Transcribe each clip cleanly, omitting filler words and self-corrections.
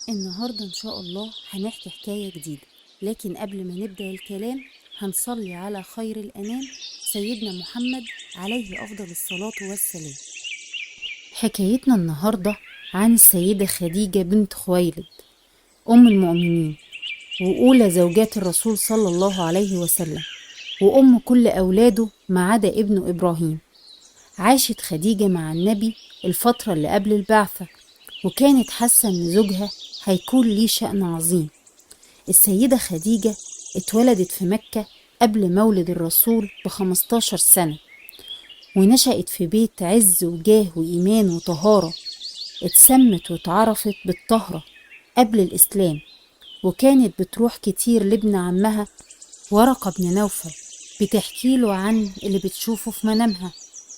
النهاردة إن شاء الله هنحكي حكاية جديدة، لكن قبل ما نبدأ الكلام هنصلي على خير الأنام سيدنا محمد عليه أفضل الصلاة والسلام. حكايتنا النهاردة عن السيدة خديجة بنت خويلد أم المؤمنين وأولى زوجات الرسول صلى الله عليه وسلم، وأم كل أولاده ما عدا ابنه إبراهيم. عاشت خديجة مع النبي الفترة اللي قبل البعثة، وكانت حاسة إن زوجها هيكون ليه شأن عظيم. السيدة خديجة اتولدت في مكة قبل مولد الرسول ب15 سنة، ونشأت في بيت عز وجاه وإيمان وطهارة. اتسمت واتعرفت بالطهرة قبل الإسلام، وكانت بتروح كتير لابن عمها ورقة بن نوفل، بتحكيله عن اللي بتشوفه في منامها،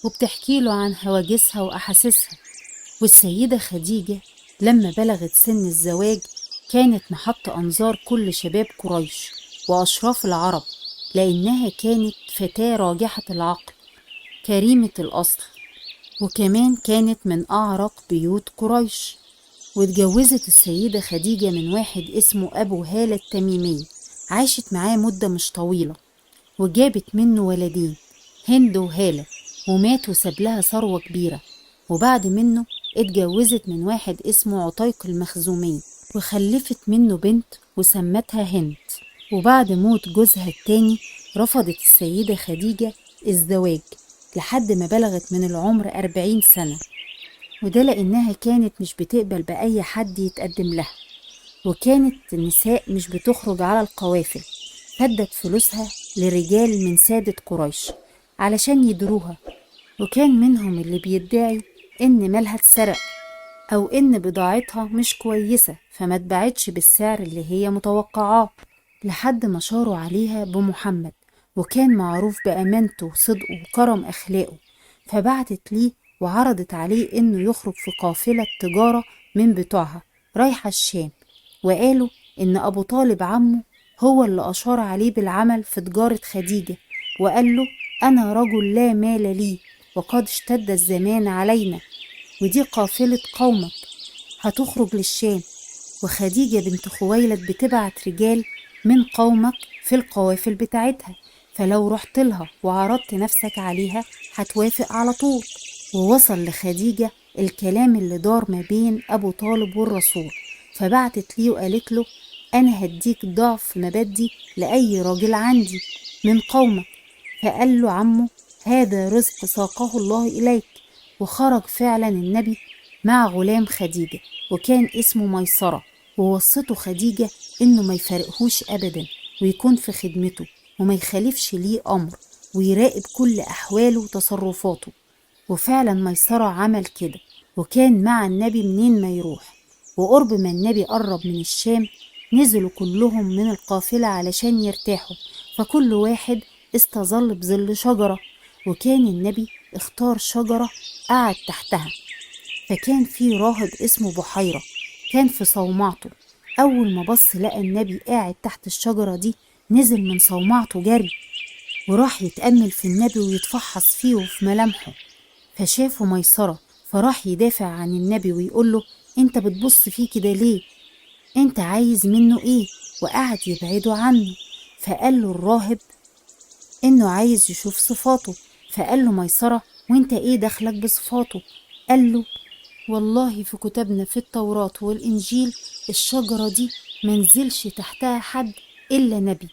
وبتحكيله عن هواجسها وأحاسيسها. والسيدة خديجة لما بلغت سن الزواج كانت محط أنظار كل شباب قريش وأشراف العرب، لأنها كانت فتاة راجحة العقل كريمة الأصل، وكمان كانت من أعرق بيوت قريش. واتجوزت السيدة خديجة من واحد اسمه أبو هالة التميمي، عاشت معاه مدة مش طويلة وجابت منه ولدين، هند وهالة، ومات وساب لها ثروة كبيرة. وبعد منه اتجوزت من واحد اسمه عطيق المخزومي، وخلفت منه بنت وسمتها هند. وبعد موت جوزها التاني رفضت السيدة خديجة الزواج لحد ما بلغت من العمر 40 سنة، وده لأنها كانت مش بتقبل بأي حد يتقدم لها. وكانت النساء مش بتخرج على القوافل، فدت فلوسها لرجال من سادة قريش علشان يدروها. وكان منهم اللي بيدعي إن مالها اتسرق أو إن بضاعتها مش كويسة فما اتباعتش بالسعر اللي هي متوقعاه، لحد ما شاروا عليها بمحمد، وكان معروف بأمانته وصدقه وكرم أخلاقه. فبعتت ليه وعرضت عليه إنه يخرج في قافلة تجارة من بتوعها رايحة الشام، وقالوا إن أبو طالب عمه هو اللي أشار عليه بالعمل في تجارة خديجة، وقال له: أنا رجل لا مال لي وقد اشتد الزمان علينا، ودي قافلة قومك هتخرج للشام، وخديجة بنت خويلد بتبعت رجال من قومك في القوافل بتاعتها، فلو رحت لها وعرضت نفسك عليها هتوافق على طول. ووصل لخديجة الكلام اللي دار ما بين أبو طالب والرسول، فبعتت ليه وقالت له: أنا هديك ضعف ما بدي لأي راجل عندي من قومك. فقال له عمه: هذا رزق ساقه الله إليك. وخرج فعلا النبي مع غلام خديجة وكان اسمه ميسرة، ووصته خديجة إنه ما يفارقهوش أبدا ويكون في خدمته وما يخالفش ليه أمر، ويراقب كل أحواله وتصرفاته. وفعلا ميسرة عمل كده، وكان مع النبي منين ما يروح. وقرب ما النبي قرب من الشام نزلوا كلهم من القافلة علشان يرتاحوا، فكل واحد استظل بظل شجرة، وكان النبي اختار شجرة قعد تحتها. فكان في راهب اسمه بحيرة كان في صومعته، أول ما بص لقى النبي قاعد تحت الشجرة دي نزل من صومعته جري وراح يتأمل في النبي ويتفحص فيه وفي ملامحه. فشافه ميسرة فراح يدافع عن النبي ويقول له: انت بتبص فيه كده ليه؟ انت عايز منه ايه؟ وقعد يبعده عنه. فقال له الراهب انه عايز يشوف صفاته. فقال له ميسرة: وانت ايه دخلك بصفاته؟ قال له: والله في كتابنا في التوراة والإنجيل الشجرة دي منزلش تحتها حد إلا نبي.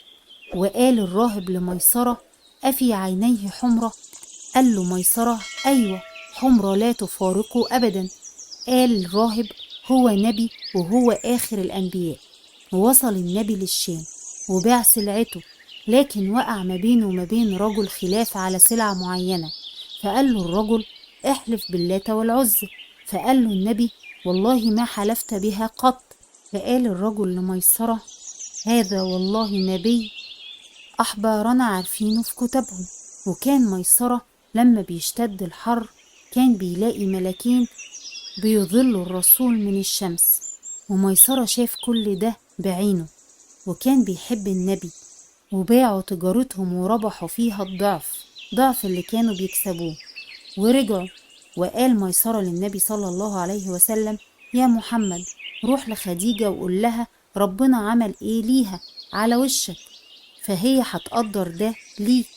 وقال الراهب لميسرة: أفي عينيه حمرة؟ قال له ميسرة: أيوة، حمرة لا تفارقه أبدا. قال الراهب: هو نبي وهو آخر الأنبياء. ووصل النبي للشام وباع سلعته، لكن وقع ما بينه وما بين رجل خلاف على سلعة معينة. فقال له الرجل: احلف باللات والعزى. فقال له النبي: والله ما حلفت بها قط. فقال الرجل لميسرة: هذا والله نبي أحبارنا عارفينه في كتبهم. وكان ميسرة لما بيشتد الحر كان بيلاقي ملاكين بيظلوا الرسول من الشمس، وميسرة شاف كل ده بعينه، وكان بيحب النبي، وباعوا تجارتهم وربحوا فيها ضعف اللي كانوا بيكسبوه. ورجعوا وقال ميسرة للنبي صلى الله عليه وسلم: يا محمد، روح لخديجة وقول لها ربنا عمل ايه ليها على وشك، فهي هتقدر ده ليك.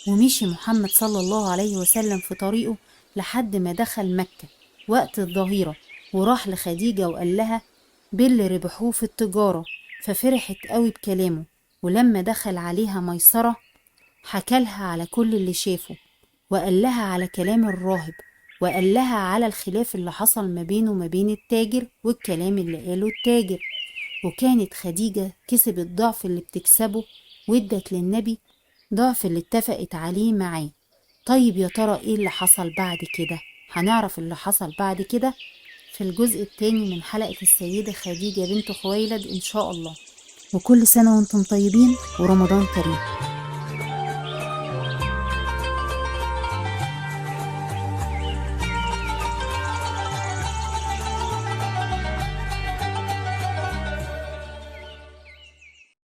ومشي محمد صلى الله عليه وسلم في طريقه لحد ما دخل مكة وقت الظهيرة، وراح لخديجة وقال لها باللي ربحوه في التجارة، ففرحت قوي بكلامه. ولما دخل عليها ميسرة حكالها على كل اللي شافه، وقال لها على كلام الراهب، وقال لها على الخلاف اللي حصل ما بينه وما بين التاجر والكلام اللي قاله التاجر. وكانت خديجة كسبت ضعف اللي بتكسبه، وادت للنبي ضعف اللي اتفقت عليه معاه. طيب يا ترى ايه اللي حصل بعد كده؟ هنعرف اللي حصل بعد كده في الجزء التاني من حلقة السيدة خديجة بنت خويلد إن شاء الله. وكل سنة وانتم طيبين ورمضان كريم.